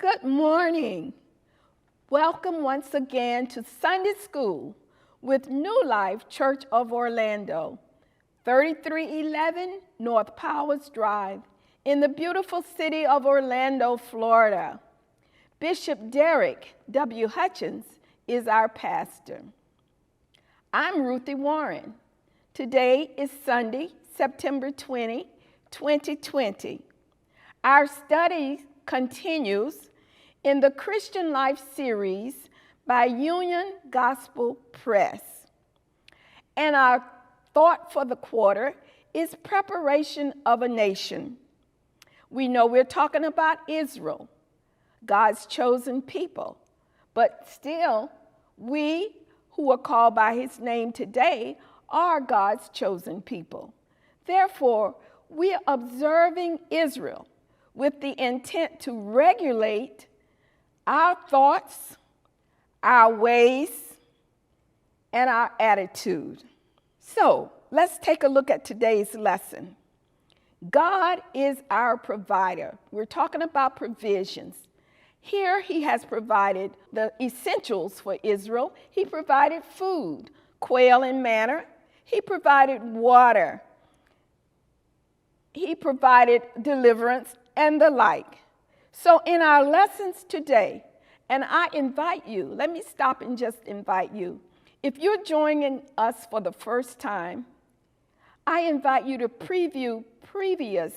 Good morning. Welcome once again to Sunday School with New Life Church of Orlando, 3311 North Powers Drive in the beautiful city of Orlando, Florida. Bishop Derek W. Hutchins is our pastor. I'm Ruthie Warren. Today is Sunday, September 20, 2020. Our study continues in the Christian Life series by Union Gospel Press. And our thought for the quarter is preparation of a nation. We know we're talking about Israel, God's chosen people, but still we who are called by his name today are God's chosen people. Therefore, we are observing Israel with the intent to regulate our thoughts, our ways, and our attitude. So let's take a look at today's lesson. God is our provider. We're talking about provisions. Here he has provided the essentials for Israel. He provided food, quail and manna. He provided water. He provided deliverance and the like. So in our lessons today, and I invite you, let me stop and just invite you. If you're joining us for the first time, I invite you to preview previous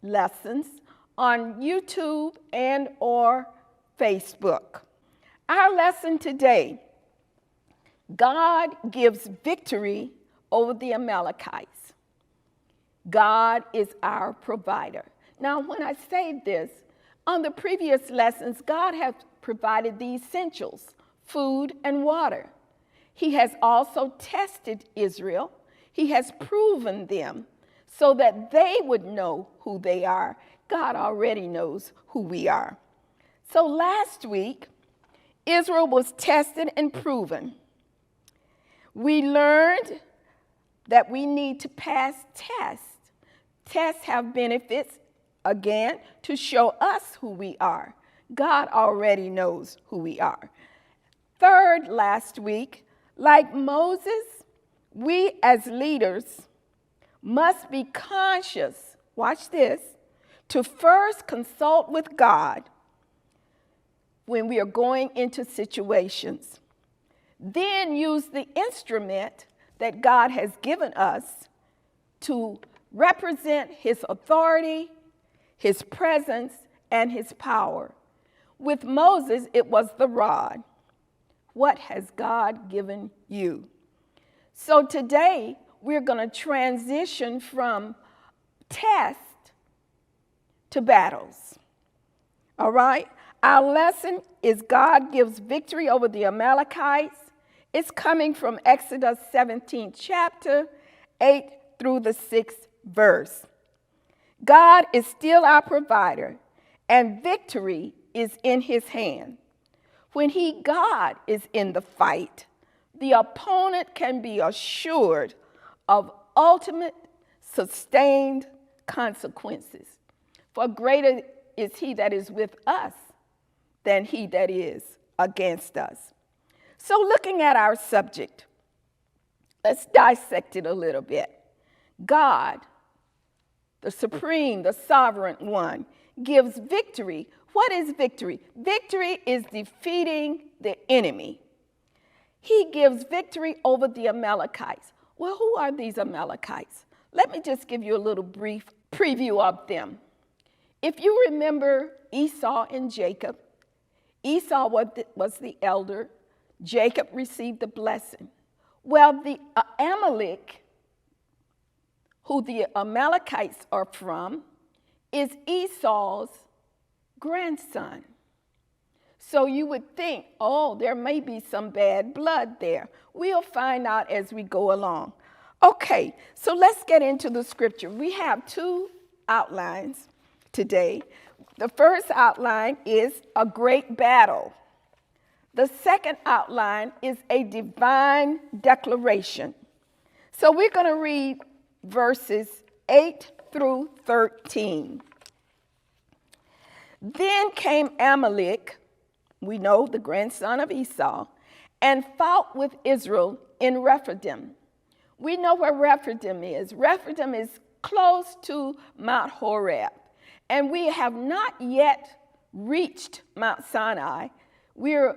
lessons on YouTube and or Facebook. Our lesson today, God gives victory over the Amalekites. God is our provider. Now, when I say this, on the previous lessons, God has provided the essentials, food and water. He has also tested Israel. He has proven them so that they would know who they are. God already knows who we are. So last week, Israel was tested and proven. We learned that we need to pass tests. Tests have benefits, again, to show us who we are. God already knows who we are. Third, last week, like Moses, we as leaders must be conscious, watch this, to first consult with God when we are going into situations. Then use the instrument that God has given us to represent his authority, his presence, and his power. With Moses, it was the rod. What has God given you? So today, we're going to transition from tests to battles. All right? Our lesson is God gives victory over the Amalekites. It's coming from Exodus 17th chapter, 8 through the 6th verse. God is still our provider, and victory is in his hand. When God is in the fight, the opponent can be assured of ultimate, sustained consequences. For greater is he that is with us than he that is against us. So looking at our subject, let's dissect it a little bit. God, the supreme, the sovereign one, gives victory. What is victory? Victory is defeating the enemy. He gives victory over the Amalekites. Well, who are these Amalekites? Let me just give you a little brief preview of them. If you remember Esau and Jacob, Esau was the elder. Jacob received the blessing. Well, the Amalek, who the Amalekites are from, is Esau's grandson. So you would think, oh, there may be some bad blood there. We'll find out as we go along. Okay, so let's get into the scripture. We have two outlines today. The first outline is a great battle. The second outline is a divine declaration. So we're going to read verses 8 through 13. Then came Amalek, we know the grandson of Esau, and fought with Israel in Rephidim. We know where Rephidim is. Rephidim is close to Mount Horeb. And we have not yet reached Mount Sinai. We're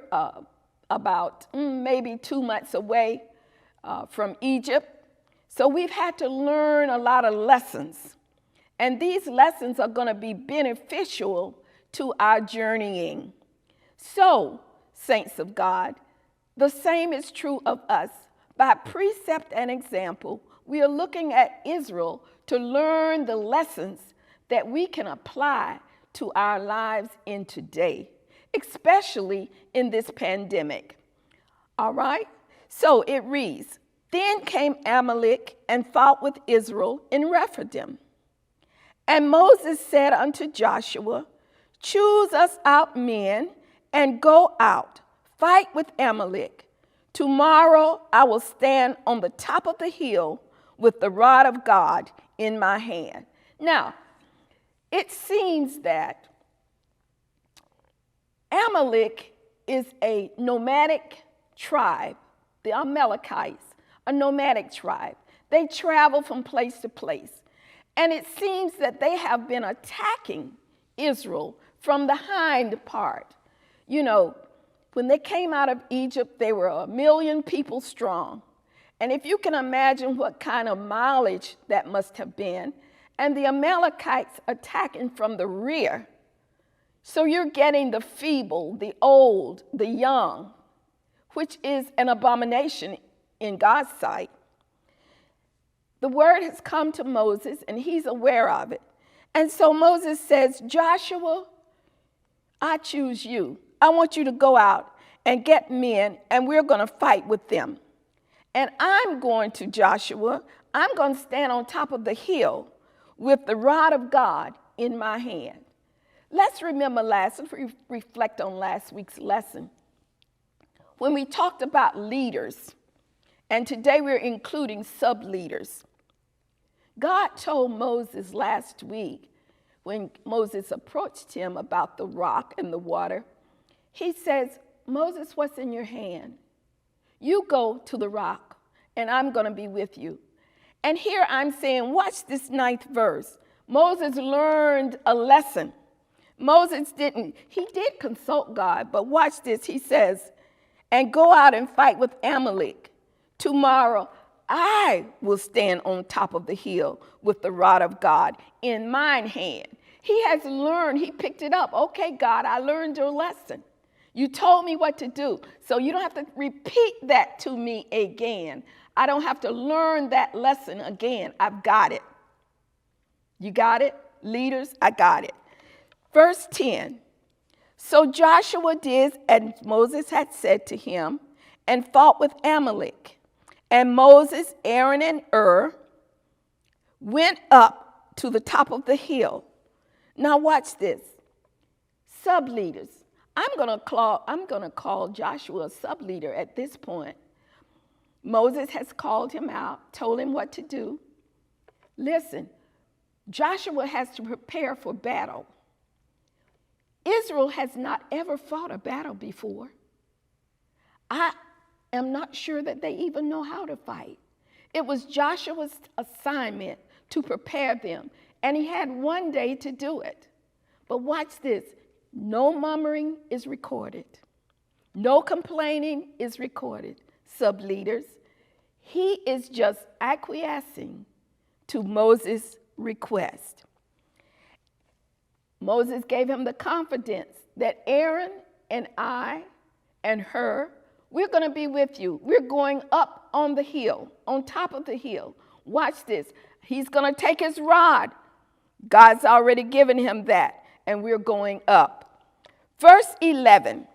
about maybe 2 months away from Egypt. So we've had to learn a lot of lessons. And these lessons are going to be beneficial to our journeying. So, saints of God, the same is true of us. By precept and example, we are looking at Israel to learn the lessons that we can apply to our lives in today, especially in this pandemic. All right? So it reads, then came Amalek and fought with Israel in Rephidim. And Moses said unto Joshua, choose us out men and go out, fight with Amalek. Tomorrow I will stand on the top of the hill with the rod of God in my hand. Now, it seems that Amalek is a nomadic tribe, the Amalekites, a nomadic tribe. They travel from place to place. And it seems that they have been attacking Israel from the hind part. You know, when they came out of Egypt, they were 1 million people strong. And if you can imagine what kind of mileage that must have been, and the Amalekites attacking from the rear. So you're getting the feeble, the old, the young, which is an abomination in God's sight. The word has come to Moses, and he's aware of it. And so Moses says, Joshua, I choose you. I want you to go out and get men, and we're going to fight with them. And I'm going to, Joshua, I'm going to stand on top of the hill with the rod of God in my hand. Let's reflect on last week's lesson when we talked about leaders, and today we're including sub-leaders. God told Moses last week, when Moses approached him about the rock and the water, he says, Moses, what's in your hand? You go to the rock, and I'm going to be with you. And here I'm saying, watch this 9th verse. Moses learned a lesson. He did consult God, but watch this. He says, and go out and fight with Amalek. Tomorrow I will stand on top of the hill with the rod of God in mine hand. He has learned, he picked it up. Okay, God, I learned your lesson. You told me what to do, so you don't have to repeat that to me again. I don't have to learn that lesson again. I've got it. You got it? Leaders, I got it. Verse 10. So Joshua did as Moses had said to him and fought with Amalek. And Moses, Aaron, and went up to the top of the hill. Now watch this. Sub-leaders. I'm going to call Joshua a sub-leader at this point. Moses has called him out, told him what to do. Listen, Joshua has to prepare for battle. Israel has not ever fought a battle before. I am not sure that they even know how to fight. It was Joshua's assignment to prepare them, and he had one day to do it. But watch this. No murmuring is recorded. No complaining is recorded. Sub-leaders, he is just acquiescing to Moses' request. Moses gave him the confidence that Aaron and I and we're going to be with you. We're going up on the hill, on top of the hill. Watch this. He's going to take his rod. God's already given him that, and we're going up. Verse 11.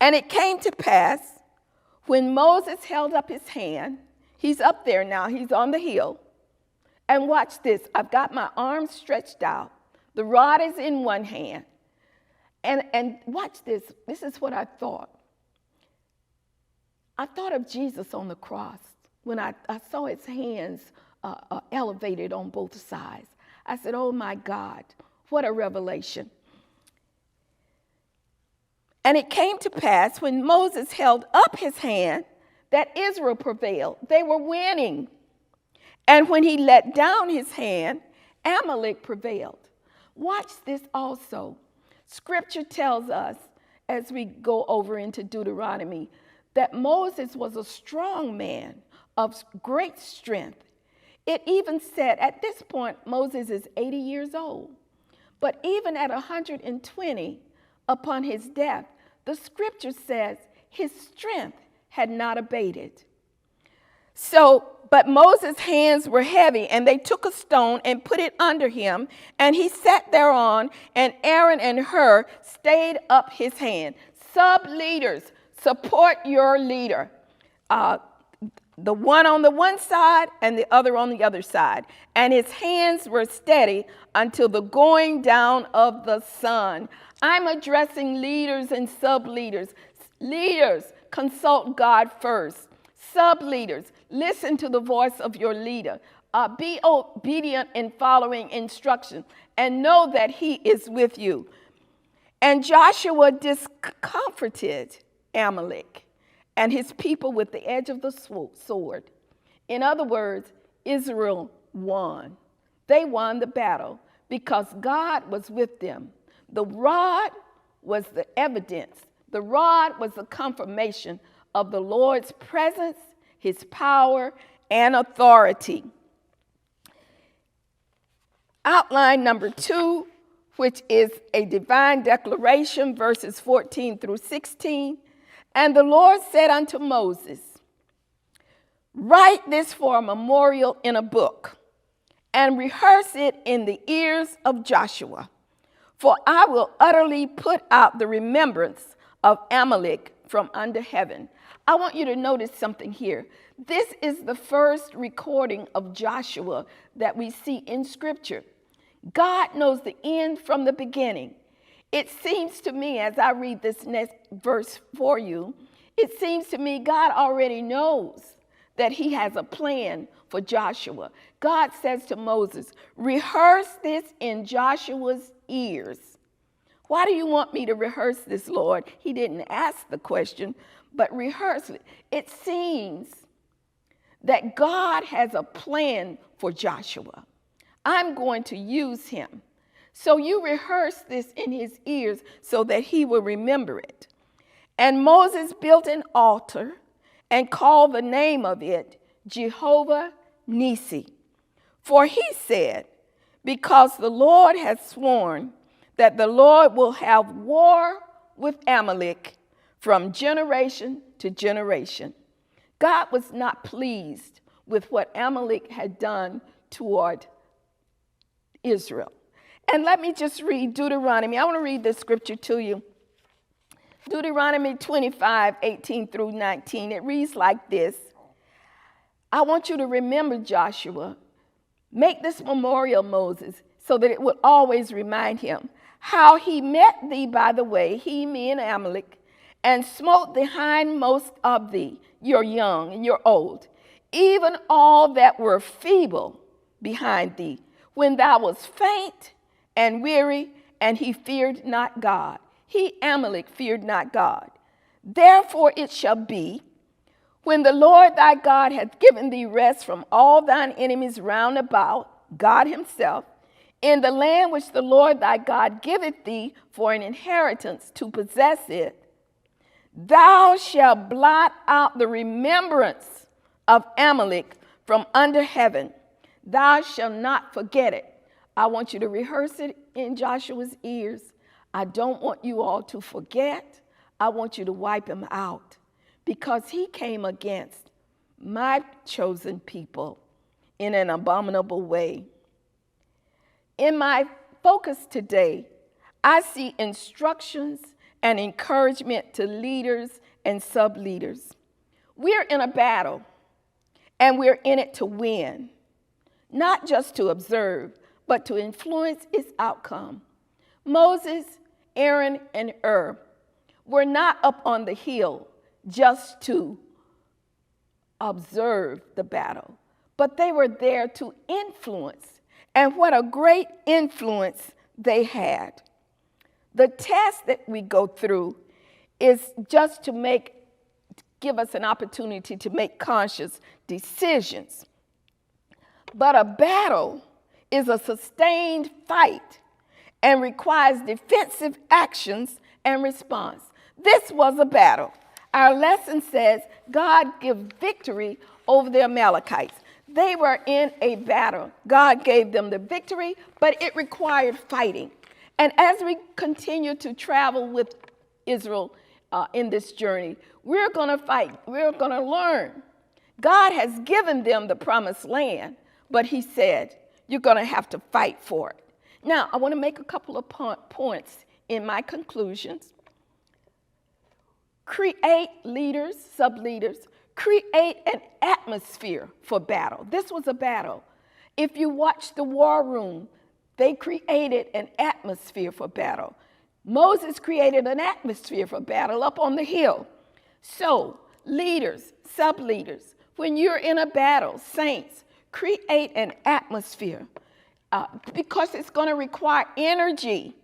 And it came to pass when Moses held up his hand, he's up there now, he's on the hill. And watch this, I've got my arms stretched out. The rod is in one hand. And watch this, this is what I thought. I thought of Jesus on the cross when I saw his hands elevated on both sides. I said, oh my God, what a revelation. And it came to pass when Moses held up his hand that Israel prevailed. They were winning. And when he let down his hand, Amalek prevailed. Watch this also. Scripture tells us, as we go over into Deuteronomy, that Moses was a strong man of great strength. It even said, at this point, Moses is 80 years old. But even at 120, upon his death, the scripture says his strength had not abated. But Moses' hands were heavy, and they took a stone and put it under him, and he sat thereon, and Aaron and Hur stayed up his hand. Sub-leaders, support your leader. The one on the one side and the other on the other side. And his hands were steady until the going down of the sun. I'm addressing leaders and sub-leaders. Leaders, consult God first. Sub-leaders, listen to the voice of your leader. Be obedient in following instruction and know that he is with you. And Joshua discomforted Amalek and his people with the edge of the sword. In other words, Israel won. They won the battle because God was with them. The rod was the evidence. The rod was the confirmation of the Lord's presence, his power, and authority. Outline number 2, which is a divine declaration, verses 14 through 16. And the Lord said unto Moses, write this for a memorial in a book, and rehearse it in the ears of Joshua. For I will utterly put out the remembrance of Amalek from under heaven. I want you to notice something here. This is the first recording of Joshua that we see in Scripture. God knows the end from the beginning. It seems to me, as I read this next verse for you, it seems to me God already knows that he has a plan for Joshua. God says to Moses, rehearse this in Joshua's ears. Why do you want me to rehearse this, Lord? He didn't ask the question, but rehearse it. It seems that God has a plan for Joshua. I'm going to use him. So you rehearse this in his ears so that he will remember it. And Moses built an altar and called the name of it Jehovah Nissi. For he said, because the Lord has sworn that the Lord will have war with Amalek from generation to generation. God was not pleased with what Amalek had done toward Israel. And let me just read Deuteronomy. I want to read this scripture to you. Deuteronomy 25, 18 through 19. It reads like this. I want you to remember, Joshua, make this memorial, Moses, so that it would always remind him how he met thee by the way, he, me, and Amalek, and smote the hindmost of thee, your young and your old, even all that were feeble behind thee, when thou wast faint and weary, and he feared not God. He, Amalek, feared not God. Therefore it shall be, when the Lord thy God hath given thee rest from all thine enemies round about, God himself, in the land which the Lord thy God giveth thee for an inheritance to possess it, thou shalt blot out the remembrance of Amalek from under heaven. Thou shalt not forget it. I want you to rehearse it in Joshua's ears. I don't want you all to forget. I want you to wipe him out because he came against my chosen people in an abominable way. In my focus today, I see instructions and encouragement to leaders and sub-leaders. We're in a battle, and we're in it to win, not just to observe, but to influence its outcome. Moses, Aaron, and Hur were not up on the hill just to observe the battle, but they were there to influence. And what a great influence they had. The test that we go through is just to give us an opportunity to make conscious decisions. But a battle is a sustained fight and requires defensive actions and response. This was a battle. Our lesson says God gave victory over the Amalekites. They were in a battle. God gave them the victory, but it required fighting. And as we continue to travel with Israel in this journey, we're going to fight. We're going to learn. God has given them the promised land, but he said, you're going to have to fight for it. Now, I want to make a couple of points in my conclusions. Create leaders, sub-leaders, create an atmosphere for battle. This was a battle. If you watch the war room, they created an atmosphere for battle. Moses created an atmosphere for battle up on the hill. So, leaders, sub-leaders, when you're in a battle, saints, create an atmosphere because it's going to require energy.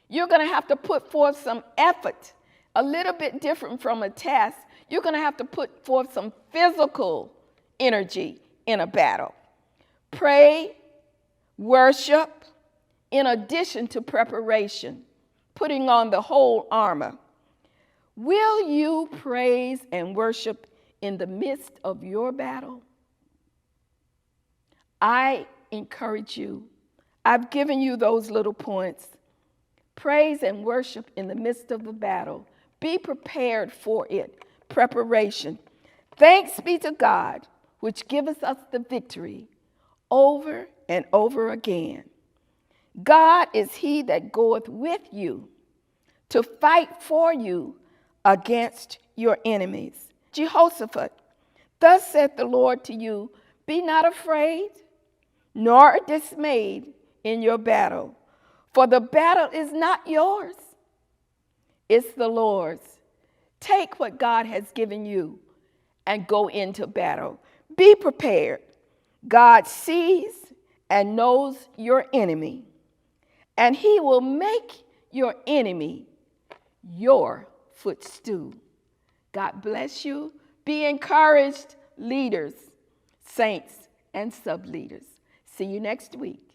You're going to have to put forth some effort, a little bit different from a task. You're going to have to put forth some physical energy in a battle. Pray, worship, in addition to preparation, putting on the whole armor. Will you praise and worship in the midst of your battle? I encourage you. I've given you those little points. Praise and worship in the midst of the battle. Be prepared for it. Preparation. Thanks be to God, which giveth us the victory over and over again. God is he that goeth with you to fight for you against your enemies. Jehoshaphat, thus saith the Lord to you, be not afraid, nor dismayed in your battle, for the battle is not yours, it's the Lord's. Take what God has given you and go into battle. Be prepared. God sees and knows your enemy, and he will make your enemy your footstool. God bless you. Be encouraged, leaders, saints, and sub-leaders. See you next week.